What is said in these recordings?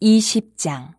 20장.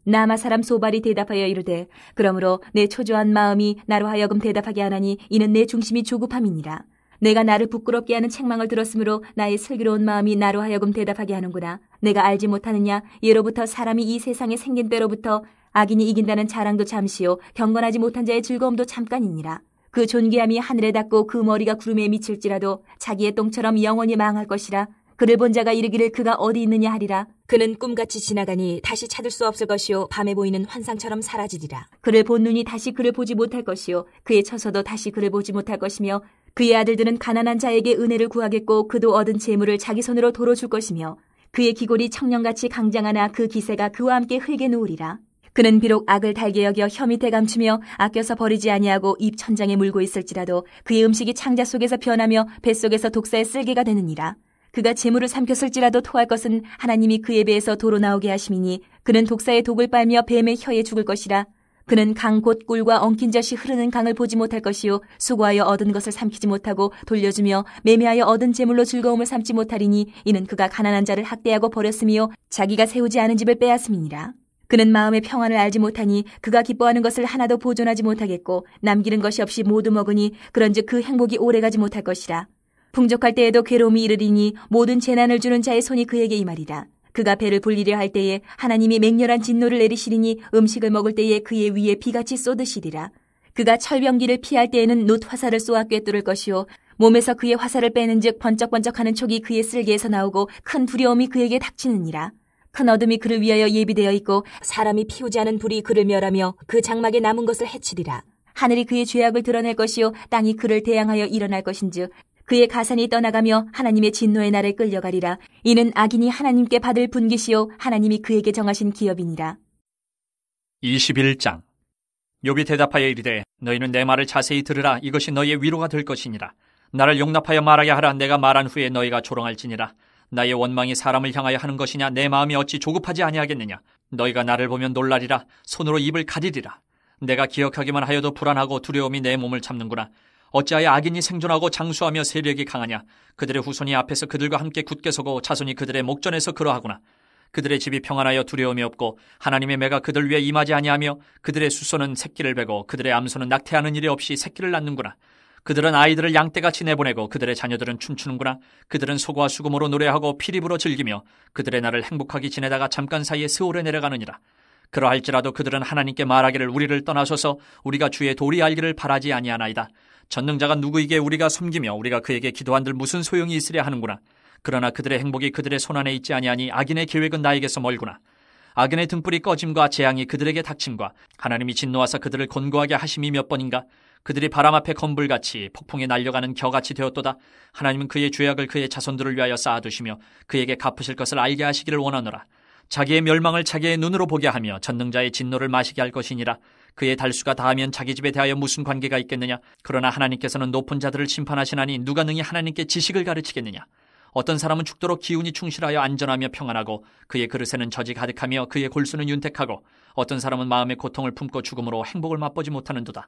나마 사람 소발이 대답하여 이르되, 그러므로 내 초조한 마음이 나로 하여금 대답하게 하나니 이는 내 중심이 조급함이니라. 내가 나를 부끄럽게 하는 책망을 들었으므로 나의 슬기로운 마음이 나로 하여금 대답하게 하는구나. 내가 알지 못하느냐? 예로부터 사람이 이 세상에 생긴 때로부터 악인이 이긴다는 자랑도 잠시요 경건하지 못한 자의 즐거움도 잠깐이니라. 그 존귀함이 하늘에 닿고 그 머리가 구름에 미칠지라도 자기의 똥처럼 영원히 망할 것이라. 그를 본 자가 이르기를 그가 어디 있느냐 하리라. 그는 꿈같이 지나가니 다시 찾을 수 없을 것이요 밤에 보이는 환상처럼 사라지리라. 그를 본 눈이 다시 그를 보지 못할 것이요 그의 처소도 다시 그를 보지 못할 것이며, 그의 아들들은 가난한 자에게 은혜를 구하겠고 그도 얻은 재물을 자기 손으로 도로 줄 것이며, 그의 기골이 청년같이 강장하나 그 기세가 그와 함께 흙에 누우리라. 그는 비록 악을 달게 여겨 혀 밑에 감추며 아껴서 버리지 아니하고 입 천장에 물고 있을지라도 그의 음식이 창자 속에서 변하며 뱃속에서 독사의 쓸개가 되느니라. 그가 재물을 삼켰을지라도 토할 것은 하나님이 그의 배에서 도로 나오게 하심이니 그는 독사의 독을 빨며 뱀의 혀에 죽을 것이라. 그는 강 곧 꿀과 엉킨 젖이 흐르는 강을 보지 못할 것이요 수고하여 얻은 것을 삼키지 못하고 돌려주며 매매하여 얻은 재물로 즐거움을 삼지 못하리니 이는 그가 가난한 자를 학대하고 버렸으며 자기가 세우지 않은 집을 빼앗음이니라. 그는 마음의 평안을 알지 못하니 그가 기뻐하는 것을 하나도 보존하지 못하겠고 남기는 것이 없이 모두 먹으니 그런즉 그 행복이 오래가지 못할 것이라. 풍족할 때에도 괴로움이 이르리니 모든 재난을 주는 자의 손이 그에게 임하리라. 그가 배를 불리려 할 때에 하나님이 맹렬한 진노를 내리시리니 음식을 먹을 때에 그의 위에 비같이 쏟으시리라. 그가 철병기를 피할 때에는 놋 화살을 쏘아 꿰뚫을 것이요 몸에서 그의 화살을 빼는즉 번쩍번쩍하는 촉이 그의 쓸개에서 나오고 큰 두려움이 그에게 닥치느니라. 큰 어둠이 그를 위하여 예비되어 있고 사람이 피우지 않은 불이 그를 멸하며 그 장막에 남은 것을 해치리라. 하늘이 그의 죄악을 드러낼 것이요 땅이 그를 대항하여 일어날 것인즉 그의 가산이 떠나가며 하나님의 진노의 날에 끌려가리라. 이는 악인이 하나님께 받을 분깃이요 하나님이 그에게 정하신 기업이니라. 21장. 욥이 대답하여 이르되, 너희는 내 말을 자세히 들으라. 이것이 너희의 위로가 될 것이니라. 나를 용납하여 말하게 하라. 내가 말한 후에 너희가 조롱할지니라. 나의 원망이 사람을 향하여 하는 것이냐? 내 마음이 어찌 조급하지 아니하겠느냐? 너희가 나를 보면 놀라리라. 손으로 입을 가리리라. 내가 기억하기만 하여도 불안하고 두려움이 내 몸을 잡는구나. 어찌하여 악인이 생존하고 장수하며 세력이 강하냐? 그들의 후손이 앞에서 그들과 함께 굳게 서고 자손이 그들의 목전에서 그러하구나. 그들의 집이 평안하여 두려움이 없고 하나님의 매가 그들 위에 임하지 아니하며 그들의 수소는 새끼를 베고 그들의 암소는 낙태하는 일이 없이 새끼를 낳는구나. 그들은 아이들을 양떼같이 내보내고 그들의 자녀들은 춤추는구나. 그들은 소고와 수금으로 노래하고 피리부로 즐기며 그들의 날을 행복하게 지내다가 잠깐 사이에 스올에 내려가느니라. 그러할지라도 그들은 하나님께 말하기를 우리를 떠나소서 우리가 주의 도리 알기를 바라지 아니하나이다. 전능자가 누구에게 우리가 섬기며 우리가 그에게 기도한들 무슨 소용이 있으랴 하는구나. 그러나 그들의 행복이 그들의 손안에 있지 아니하니 악인의 계획은 나에게서 멀구나. 악인의 등불이 꺼짐과 재앙이 그들에게 닥침과 하나님이 진노하사 그들을 곤고하게 하심이 몇 번인가. 그들이 바람 앞에 건불같이 폭풍에 날려가는 겨같이 되었도다. 하나님은 그의 죄악을 그의 자손들을 위하여 쌓아두시며 그에게 갚으실 것을 알게 하시기를 원하노라. 자기의 멸망을 자기의 눈으로 보게 하며 전능자의 진노를 마시게 할 것이니라. 그의 달수가 다하면 자기 집에 대하여 무슨 관계가 있겠느냐? 그러나 하나님께서는 높은 자들을 심판하시나니 누가 능히 하나님께 지식을 가르치겠느냐? 어떤 사람은 죽도록 기운이 충실하여 안전하며 평안하고 그의 그릇에는 젖이 가득하며 그의 골수는 윤택하고 어떤 사람은 마음의 고통을 품고 죽음으로 행복을 맛보지 못하는도다.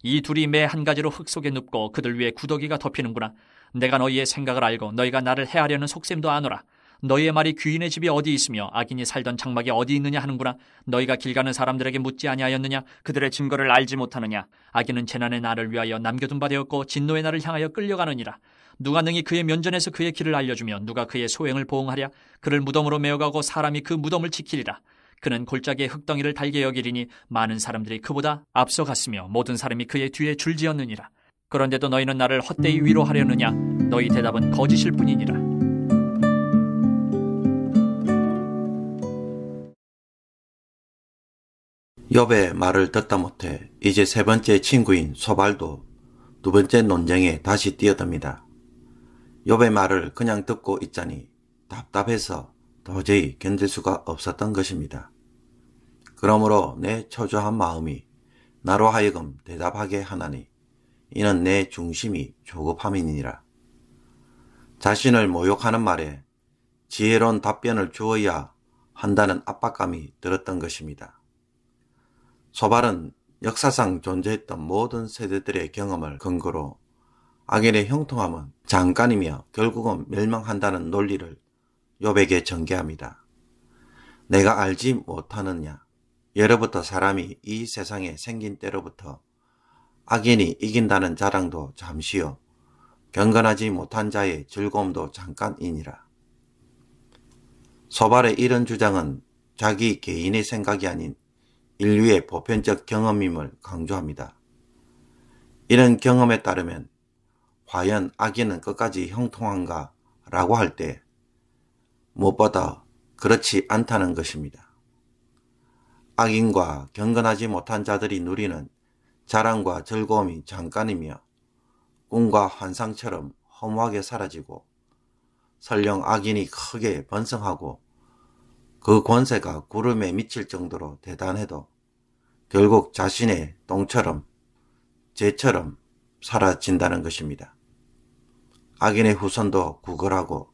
이 둘이 매 한 가지로 흙 속에 눕고 그들 위에 구더기가 덮이는구나. 내가 너희의 생각을 알고 너희가 나를 해하려는 속셈도 아노라. 너희의 말이 귀인의 집이 어디 있으며 악인이 살던 장막이 어디 있느냐 하는구나. 너희가 길 가는 사람들에게 묻지 아니하였느냐? 그들의 증거를 알지 못하느냐? 악인은 재난의 날을 위하여 남겨둔 바 되었고 진노의 날을 향하여 끌려가느니라. 누가 능히 그의 면전에서 그의 길을 알려주며 누가 그의 소행을 보응하랴? 그를 무덤으로 메어가고 사람이 그 무덤을 지키리라. 그는 골짜기의 흙덩이를 달게 여기리니 많은 사람들이 그보다 앞서갔으며 모든 사람이 그의 뒤에 줄지었느니라. 그런데도 너희는 나를 헛되이 위로하려느냐? 너희 대답은 거짓일 뿐이니라. 욥의 말을 듣다 못해 이제 세 번째 친구인 소발도 두 번째 논쟁에 다시 뛰어듭니다. 욥의 말을 그냥 듣고 있자니 답답해서 도저히 견딜 수가 없었던 것입니다. 그러므로 내 초조한 마음이 나로 하여금 대답하게 하나니 이는 내 중심이 조급함이니라. 자신을 모욕하는 말에 지혜로운 답변을 주어야 한다는 압박감이 들었던 것입니다. 소발은 역사상 존재했던 모든 세대들의 경험을 근거로 악인의 형통함은 잠깐이며 결국은 멸망한다는 논리를 욥에게 전개합니다. 내가 알지 못하느냐. 예로부터 사람이 이 세상에 생긴 때로부터 악인이 이긴다는 자랑도 잠시요 경건하지 못한 자의 즐거움도 잠깐이니라. 소발의 이런 주장은 자기 개인의 생각이 아닌 인류의 보편적 경험임을 강조합니다. 이런 경험에 따르면 과연 악인은 끝까지 형통한가 라고 할 때 무엇보다 그렇지 않다는 것입니다. 악인과 경건하지 못한 자들이 누리는 자랑과 즐거움이 잠깐이며 꿈과 환상처럼 허무하게 사라지고 설령 악인이 크게 번성하고 그 권세가 구름에 미칠 정도로 대단해도 결국 자신의 똥처럼 재처럼 사라진다는 것입니다. 악인의 후손도 구걸하고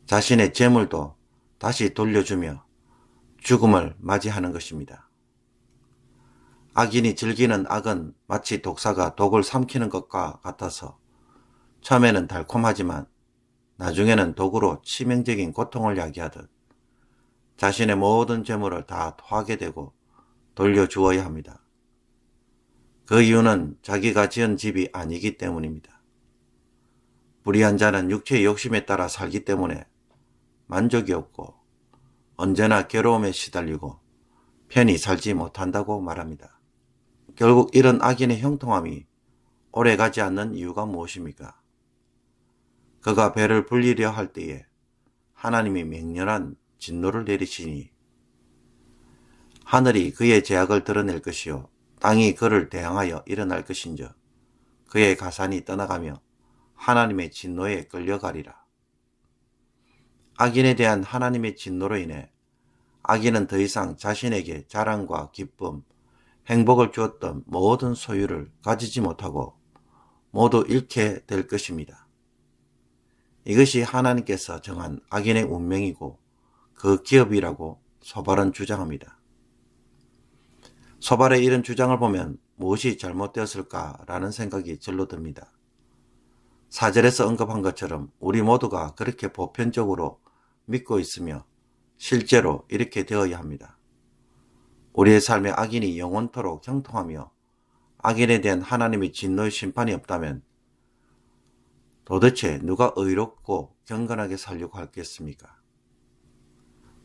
자신의 재물도 다시 돌려주며 죽음을 맞이하는 것입니다. 악인이 즐기는 악은 마치 독사가 독을 삼키는 것과 같아서 처음에는 달콤하지만 나중에는 독으로 치명적인 고통을 야기하듯 자신의 모든 재물을 다 토하게 되고 돌려주어야 합니다. 그 이유는 자기가 지은 집이 아니기 때문입니다. 불의한 자는 육체의 욕심에 따라 살기 때문에 만족이 없고 언제나 괴로움에 시달리고 편히 살지 못한다고 말합니다. 결국 이런 악인의 형통함이 오래가지 않는 이유가 무엇입니까? 그가 배를 불리려 할 때에 하나님이 맹렬한 진노를 내리시니 하늘이 그의 죄악을 드러낼 것이요 땅이 그를 대항하여 일어날 것인즉 그의 가산이 떠나가며 하나님의 진노에 끌려가리라. 악인에 대한 하나님의 진노로 인해 악인은 더 이상 자신에게 자랑과 기쁨, 행복을 주었던 모든 소유를 가지지 못하고 모두 잃게 될 것입니다. 이것이 하나님께서 정한 악인의 운명이고 그 기업이라고 소발은 주장합니다. 소발의 이런 주장을 보면 무엇이 잘못되었을까라는 생각이 절로 듭니다. 4절에서 언급한 것처럼 우리 모두가 그렇게 보편적으로 믿고 있으며 실제로 이렇게 되어야 합니다. 우리의 삶에 악인이 영원토록 형통하며 악인에 대한 하나님의 진노의 심판이 없다면 도대체 누가 의롭고 경건하게 살려고 하겠습니까?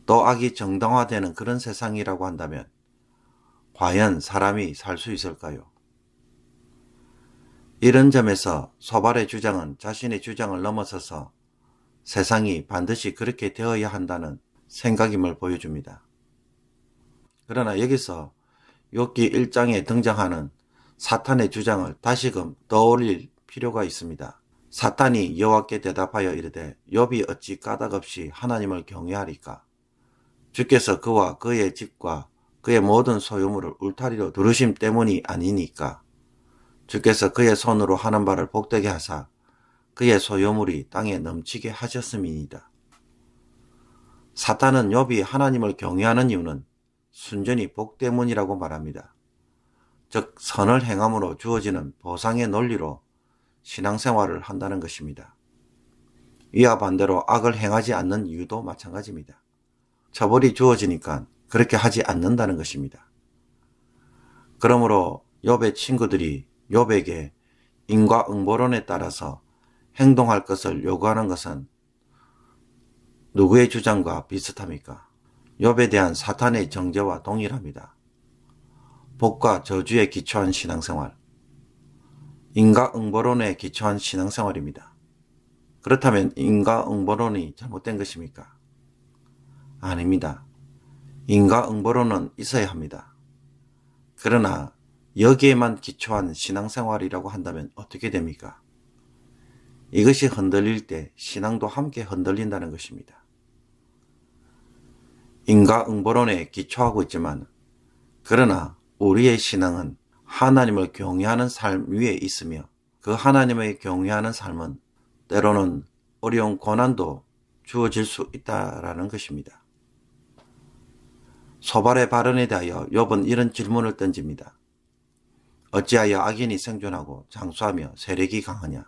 또 악이 정당화되는 그런 세상이라고 한다면 과연 사람이 살 수 있을까요? 이런 점에서 소발의 주장은 자신의 주장을 넘어서서 세상이 반드시 그렇게 되어야 한다는 생각임을 보여줍니다. 그러나 여기서 욥기 1장에 등장하는 사탄의 주장을 다시금 떠올릴 필요가 있습니다. 사탄이 여호와께 대답하여 이르되 욥이 어찌 까닭없이 하나님을 경외하리까? 주께서 그와 그의 집과 그의 모든 소유물을 울타리로 두르심 때문이 아니니까. 주께서 그의 손으로 하는 바를 복되게 하사 그의 소유물이 땅에 넘치게 하셨음이니이다. 사탄은 욥이 하나님을 경외하는 이유는 순전히 복 때문이라고 말합니다. 즉 선을 행함으로 주어지는 보상의 논리로 신앙생활을 한다는 것입니다. 이와 반대로 악을 행하지 않는 이유도 마찬가지입니다. 처벌이 주어지니까 그렇게 하지 않는다는 것입니다. 그러므로 욥의 친구들이 욥에게 인과응보론에 따라서 행동할 것을 요구하는 것은 누구의 주장과 비슷합니까? 욥에 대한 사탄의 정죄와 동일합니다. 복과 저주에 기초한 신앙생활, 인과응보론에 기초한 신앙생활입니다. 그렇다면 인과응보론이 잘못된 것입니까? 아닙니다. 인과응보론은 있어야 합니다. 그러나 여기에만 기초한 신앙생활이라고 한다면 어떻게 됩니까? 이것이 흔들릴 때 신앙도 함께 흔들린다는 것입니다. 인과응보론에 기초하고 있지만 그러나 우리의 신앙은 하나님을 경외하는 삶 위에 있으며 그 하나님을 경외하는 삶은 때로는 어려운 고난도 주어질 수 있다라는 것입니다. 소발의 발언에 대하여 욥은 이런 질문을 던집니다. 어찌하여 악인이 생존하고 장수하며 세력이 강하냐?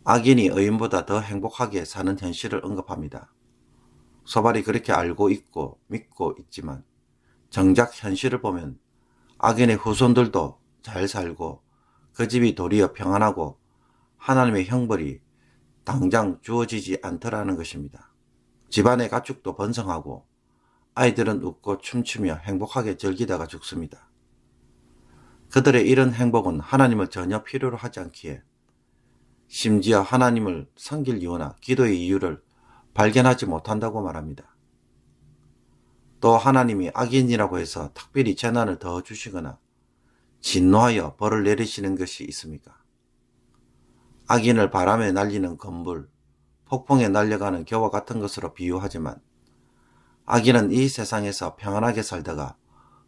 악인이 의인보다 더 행복하게 사는 현실을 언급합니다. 소발이 그렇게 알고 있고 믿고 있지만 정작 현실을 보면 악인의 후손들도 잘 살고 그 집이 도리어 평안하고 하나님의 형벌이 당장 주어지지 않더라는 것입니다. 집안의 가축도 번성하고 아이들은 웃고 춤추며 행복하게 즐기다가 죽습니다. 그들의 이런 행복은 하나님을 전혀 필요로 하지 않기에 심지어 하나님을 섬길 이유나 기도의 이유를 발견하지 못한다고 말합니다. 또 하나님이 악인이라고 해서 특별히 재난을 더 주시거나 진노하여 벌을 내리시는 것이 있습니까? 악인을 바람에 날리는 건불, 폭풍에 날려가는 겨와 같은 것으로 비유하지만 악인은 이 세상에서 평안하게 살다가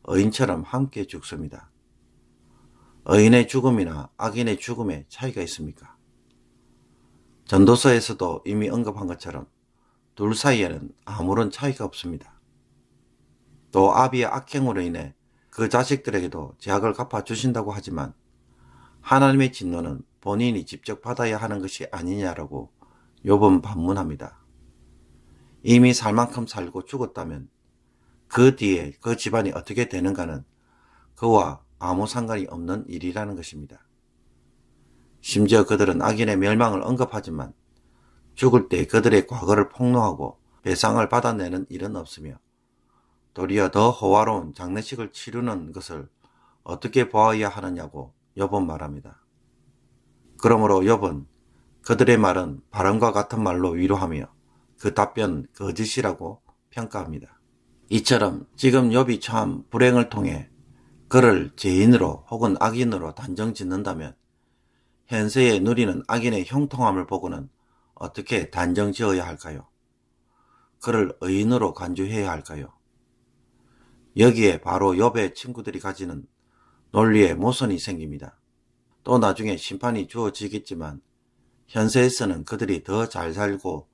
의인처럼 함께 죽습니다. 의인의 죽음이나 악인의 죽음에 차이가 있습니까? 전도서에서도 이미 언급한 것처럼 둘 사이에는 아무런 차이가 없습니다. 또 아비의 악행으로 인해 그 자식들에게도 죄악을 갚아주신다고 하지만 하나님의 진노는 본인이 직접 받아야 하는 것이 아니냐라고 욥은 반문합니다. 이미 살 만큼 살고 죽었다면 그 뒤에 그 집안이 어떻게 되는가는 그와 아무 상관이 없는 일이라는 것입니다. 심지어 그들은 악인의 멸망을 언급하지만 죽을 때 그들의 과거를 폭로하고 배상을 받아내는 일은 없으며 도리어 더 호화로운 장례식을 치르는 것을 어떻게 보아야 하느냐고 욥은 말합니다. 그러므로 욥은 그들의 말은 바람과 같은 말로 위로하며 그 답변 거짓이라고 평가합니다. 이처럼 지금 욥이 처한 불행을 통해 그를 죄인으로 혹은 악인으로 단정 짓는다면 현세에 누리는 악인의 형통함을 보고는 어떻게 단정 지어야 할까요? 그를 의인으로 간주해야 할까요? 여기에 바로 욥의 친구들이 가지는 논리에 모순이 생깁니다. 또 나중에 심판이 주어지겠지만 현세에서는 그들이 더 잘 살고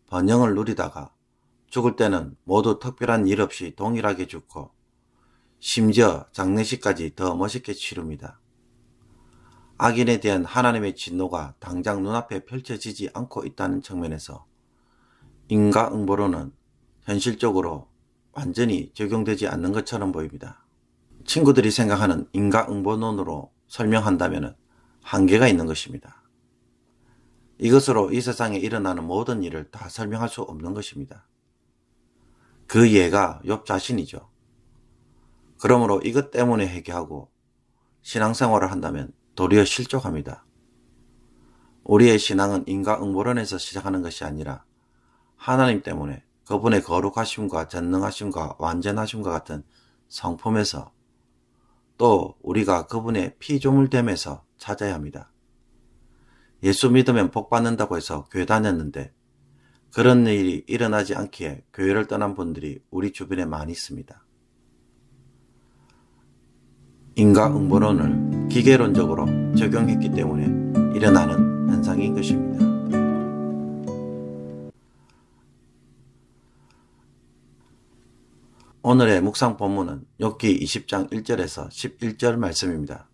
번영을 누리다가 죽을 때는 모두 특별한 일 없이 동일하게 죽고 심지어 장례식까지 더 멋있게 치릅니다. 악인에 대한 하나님의 진노가 당장 눈앞에 펼쳐지지 않고 있다는 측면에서 인과응보론은 현실적으로 완전히 적용되지 않는 것처럼 보입니다. 친구들이 생각하는 인과응보론으로 설명한다면 한계가 있는 것입니다. 이것으로 이 세상에 일어나는 모든 일을 다 설명할 수 없는 것입니다. 그 예가 욥 자신이죠. 그러므로 이것 때문에 회개하고 신앙생활을 한다면 도리어 실족합니다. 우리의 신앙은 인과응보론에서 시작하는 것이 아니라 하나님 때문에 그분의 거룩하심과 전능하심과 완전하심과 같은 성품에서 또 우리가 그분의 피조물됨에서 찾아야 합니다. 예수 믿으면 복 받는다고 해서 교회 다녔는데 그런 일이 일어나지 않기에 교회를 떠난 분들이 우리 주변에 많이 있습니다. 인과응보론을 기계론적으로 적용했기 때문에 일어나는 현상인 것입니다. 오늘의 묵상 본문은 욥기 20장 1절에서 11절 말씀입니다.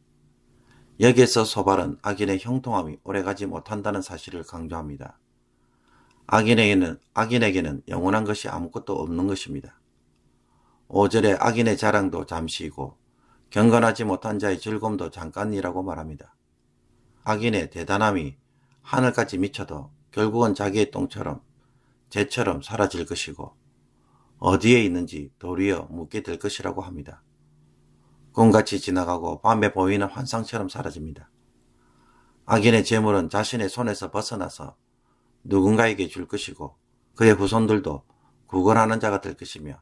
여기에서 소발은 악인의 형통함이 오래가지 못한다는 사실을 강조합니다. 악인에게는 영원한 것이 아무것도 없는 것입니다. 5절에 악인의 자랑도 잠시이고 경건하지 못한 자의 즐거움도 잠깐이라고 말합니다. 악인의 대단함이 하늘까지 미쳐도 결국은 자기의 똥처럼 재처럼 사라질 것이고 어디에 있는지 도리어 묻게 될 것이라고 합니다. 꿈같이 지나가고 밤에 보이는 환상처럼 사라집니다. 악인의 재물은 자신의 손에서 벗어나서 누군가에게 줄 것이고 그의 후손들도 구걸하는 자가 될 것이며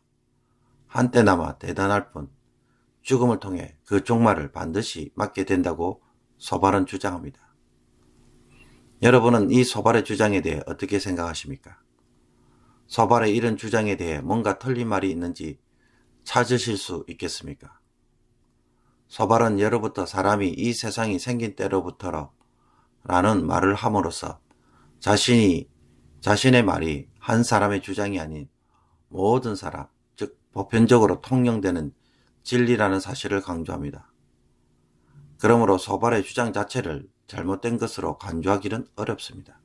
한때나마 대단할 뿐 죽음을 통해 그 종말을 반드시 맞게 된다고 소발은 주장합니다. 여러분은 이 소발의 주장에 대해 어떻게 생각하십니까? 소발의 이런 주장에 대해 뭔가 틀린 말이 있는지 찾으실 수 있겠습니까? 소발은 예로부터 사람이 이 세상이 생긴 때로부터로 라는 말을 함으로써 자신의 말이 한 사람의 주장이 아닌 모든 사람, 즉 보편적으로 통용되는 진리라는 사실을 강조합니다. 그러므로 소발의 주장 자체를 잘못된 것으로 간주하기는 어렵습니다.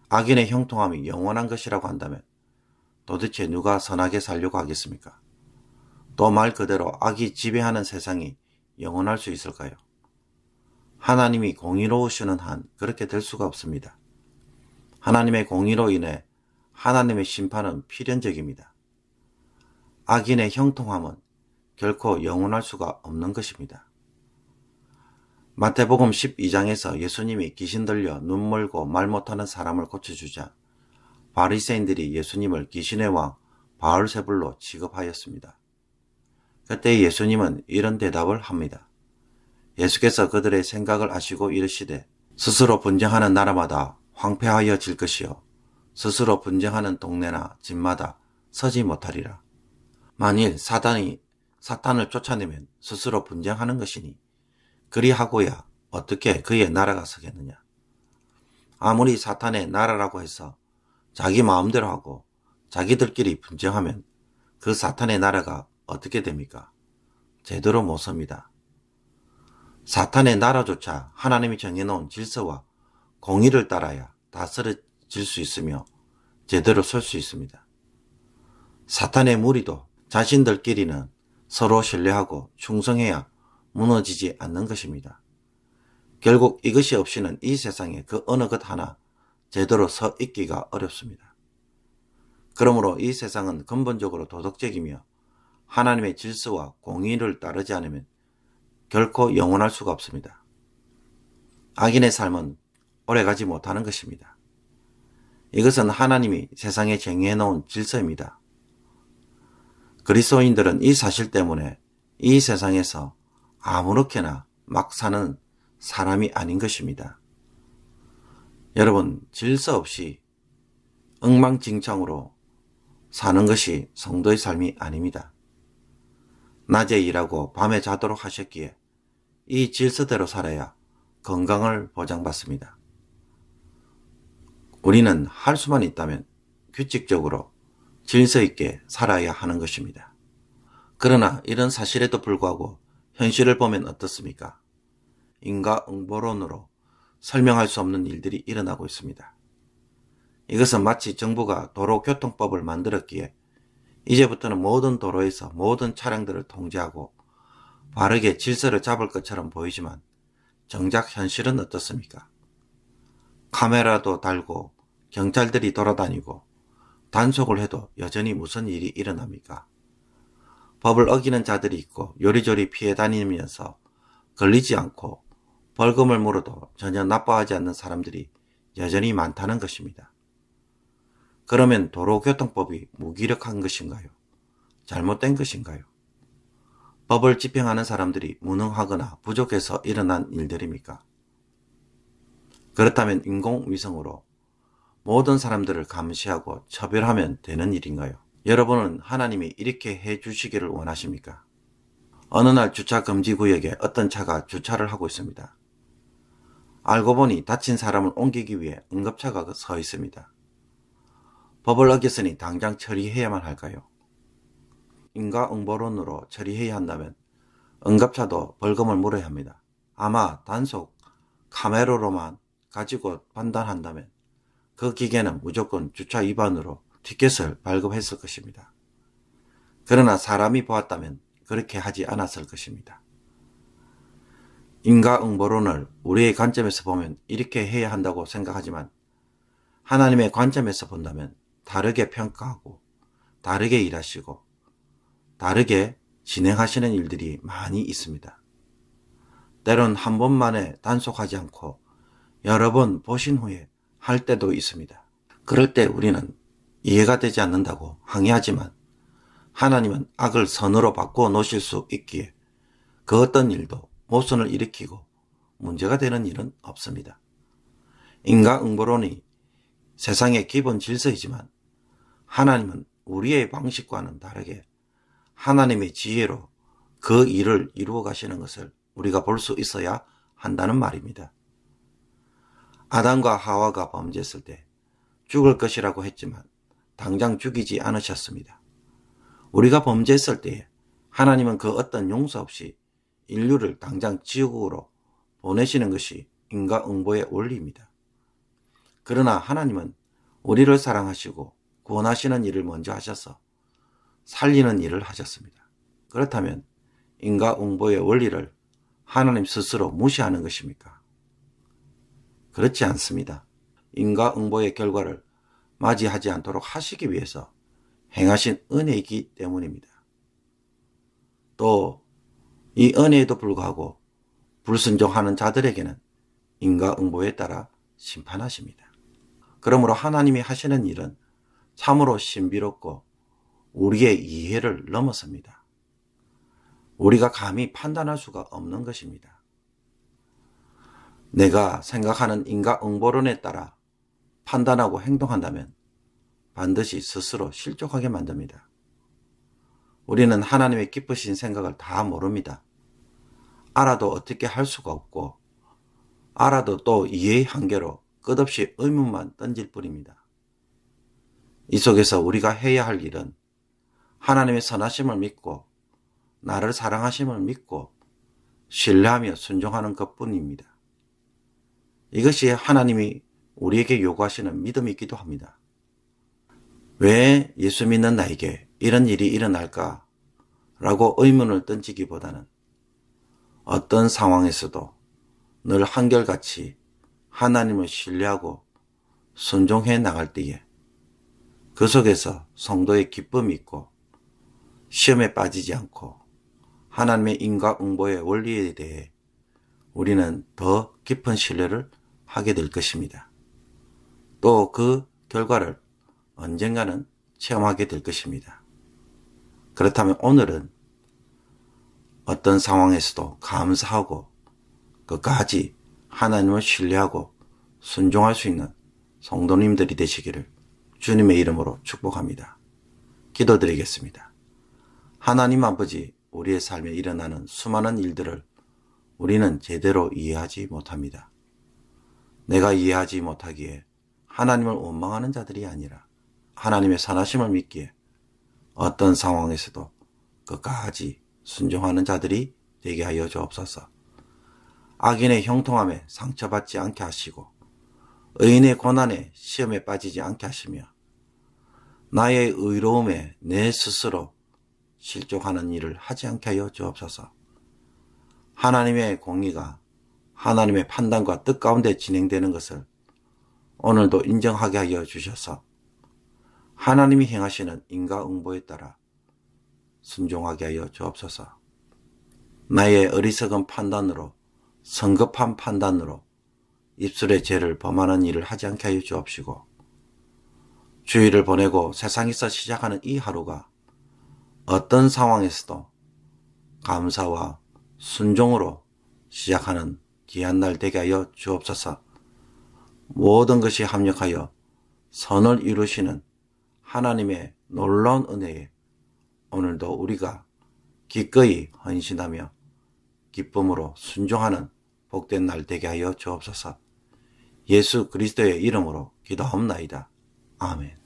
악인의 형통함이 영원한 것이라고 한다면 도대체 누가 선하게 살려고 하겠습니까? 또 말 그대로 악이 지배하는 세상이 영원할 수 있을까요? 하나님이 공의로우시는 한 그렇게 될 수가 없습니다. 하나님의 공의로 인해 하나님의 심판은 필연적입니다. 악인의 형통함은 결코 영원할 수가 없는 것입니다. 마태복음 12장에서 예수님이 귀신 들려 눈 멀고 말 못하는 사람을 고쳐주자 바리새인들이 예수님을 귀신의 왕 바알세불로 취급하였습니다. 그때 예수님은 이런 대답을 합니다. 예수께서 그들의 생각을 아시고 이르시되 스스로 분쟁하는 나라마다 황폐하여질 것이요 스스로 분쟁하는 동네나 집마다 서지 못하리라. 만일 사탄을 쫓아내면 스스로 분쟁하는 것이니 그리하고야 어떻게 그의 나라가 서겠느냐. 아무리 사탄의 나라라고 해서 자기 마음대로 하고 자기들끼리 분쟁하면 그 사탄의 나라가 어떻게 됩니까? 제대로 못 섭니다. 사탄의 나라조차 하나님이 정해놓은 질서와 공의를 따라야 다스려질 수 있으며 제대로 설 수 있습니다. 사탄의 무리도 자신들끼리는 서로 신뢰하고 충성해야 무너지지 않는 것입니다. 결국 이것이 없이는 이 세상에 그 어느 것 하나 제대로 서 있기가 어렵습니다. 그러므로 이 세상은 근본적으로 도덕적이며 하나님의 질서와 공의를 따르지 않으면 결코 영원할 수가 없습니다. 악인의 삶은 오래가지 못하는 것입니다. 이것은 하나님이 세상에 정해 놓은 질서입니다. 그리스도인들은 이 사실 때문에 이 세상에서 아무렇게나 막 사는 사람이 아닌 것입니다. 여러분, 질서 없이 엉망진창으로 사는 것이 성도의 삶이 아닙니다. 낮에 일하고 밤에 자도록 하셨기에 이 질서대로 살아야 건강을 보장받습니다. 우리는 할 수만 있다면 규칙적으로 질서 있게 살아야 하는 것입니다. 그러나 이런 사실에도 불구하고 현실을 보면 어떻습니까? 인과응보론으로 설명할 수 없는 일들이 일어나고 있습니다. 이것은 마치 정부가 도로교통법을 만들었기에 이제부터는 모든 도로에서 모든 차량들을 통제하고 바르게 질서를 잡을 것처럼 보이지만 정작 현실은 어떻습니까? 카메라도 달고 경찰들이 돌아다니고 단속을 해도 여전히 무슨 일이 일어납니까? 법을 어기는 자들이 있고 요리조리 피해 다니면서 걸리지 않고 벌금을 물어도 전혀 나빠하지 않는 사람들이 여전히 많다는 것입니다. 그러면 도로교통법이 무기력한 것인가요? 잘못된 것인가요? 법을 집행하는 사람들이 무능하거나 부족해서 일어난 일들입니까? 그렇다면 인공위성으로 모든 사람들을 감시하고 처벌하면 되는 일인가요? 여러분은 하나님이 이렇게 해주시기를 원하십니까? 어느 날 주차 금지 구역에 어떤 차가 주차를 하고 있습니다. 알고 보니 다친 사람을 옮기기 위해 응급차가 서 있습니다. 법을 어겼으니 당장 처리해야만 할까요? 인과응보론으로 처리해야 한다면 응급차도 벌금을 물어야 합니다. 아마 단속 카메라로만 가지고 판단한다면 그 기계는 무조건 주차 위반으로 티켓을 발급했을 것입니다. 그러나 사람이 보았다면 그렇게 하지 않았을 것입니다. 인과응보론을 우리의 관점에서 보면 이렇게 해야 한다고 생각하지만 하나님의 관점에서 본다면 다르게 평가하고 다르게 일하시고 다르게 진행하시는 일들이 많이 있습니다. 때론 한 번만에 단속하지 않고 여러 번 보신 후에 할 때도 있습니다. 그럴 때 우리는 이해가 되지 않는다고 항의하지만 하나님은 악을 선으로 바꾸어 놓으실 수 있기에 그 어떤 일도 모순을 일으키고 문제가 되는 일은 없습니다. 인과응보론이 세상의 기본 질서이지만 하나님은 우리의 방식과는 다르게 하나님의 지혜로 그 일을 이루어 가시는 것을 우리가 볼 수 있어야 한다는 말입니다. 아담과 하와가 범죄했을 때 죽을 것이라고 했지만 당장 죽이지 않으셨습니다. 우리가 범죄했을 때에 하나님은 그 어떤 용서 없이 인류를 당장 지옥으로 보내시는 것이 인과응보의 원리입니다. 그러나 하나님은 우리를 사랑하시고 구원하시는 일을 먼저 하셔서 살리는 일을 하셨습니다. 그렇다면 인과응보의 원리를 하나님 스스로 무시하는 것입니까? 그렇지 않습니다. 인과응보의 결과를 맞이하지 않도록 하시기 위해서 행하신 은혜이기 때문입니다. 또 이 은혜에도 불구하고 불순종하는 자들에게는 인과응보에 따라 심판하십니다. 그러므로 하나님이 하시는 일은 참으로 신비롭고 우리의 이해를 넘어섭니다. 우리가 감히 판단할 수가 없는 것입니다. 내가 생각하는 인과응보론에 따라 판단하고 행동한다면 반드시 스스로 실족하게 만듭니다. 우리는 하나님의 기쁘신 생각을 다 모릅니다. 알아도 어떻게 할 수가 없고 알아도 또 이해의 한계로 끝없이 의문만 던질 뿐입니다. 이 속에서 우리가 해야 할 일은 하나님의 선하심을 믿고 나를 사랑하심을 믿고 신뢰하며 순종하는 것뿐입니다. 이것이 하나님이 우리에게 요구하시는 믿음이기도 합니다. 왜 예수 믿는 나에게 이런 일이 일어날까? 라고 의문을 던지기보다는 어떤 상황에서도 늘 한결같이 하나님을 신뢰하고 순종해 나갈 때에 그 속에서 성도의 기쁨이 있고 시험에 빠지지 않고 하나님의 인과응보의 원리에 대해 우리는 더 깊은 신뢰를 하게 될 것입니다. 또 그 결과를 언젠가는 체험하게 될 것입니다. 그렇다면 오늘은 어떤 상황에서도 감사하고 끝까지 하나님을 신뢰하고 순종할 수 있는 성도님들이 되시기를 주님의 이름으로 축복합니다. 기도드리겠습니다. 하나님 아버지, 우리의 삶에 일어나는 수많은 일들을 우리는 제대로 이해하지 못합니다. 내가 이해하지 못하기에 하나님을 원망하는 자들이 아니라 하나님의 선하심을 믿기에 어떤 상황에서도 끝까지 순종하는 자들이 되게 하여 주옵소서. 악인의 형통함에 상처받지 않게 하시고 의인의 고난에 시험에 빠지지 않게 하시며 나의 의로움에 내 스스로 실족하는 일을 하지 않게 하여 주옵소서. 하나님의 공의가 하나님의 판단과 뜻 가운데 진행되는 것을 오늘도 인정하게 하여 주셔서 하나님이 행하시는 인과응보에 따라 순종하게 하여 주옵소서. 나의 어리석은 판단으로 성급한 판단으로 입술의 죄를 범하는 일을 하지 않게 하여 주옵시고 주일을 보내고 세상에서 시작하는 이 하루가 어떤 상황에서도 감사와 순종으로 시작하는 귀한 날 되게 하여 주옵소서. 모든 것이 합력하여 선을 이루시는 하나님의 놀라운 은혜에 오늘도 우리가 기꺼이 헌신하며 기쁨으로 순종하는 복된 날 되게 하여 주옵소서. 예수 그리스도의 이름으로 기도하옵나이다. 아멘.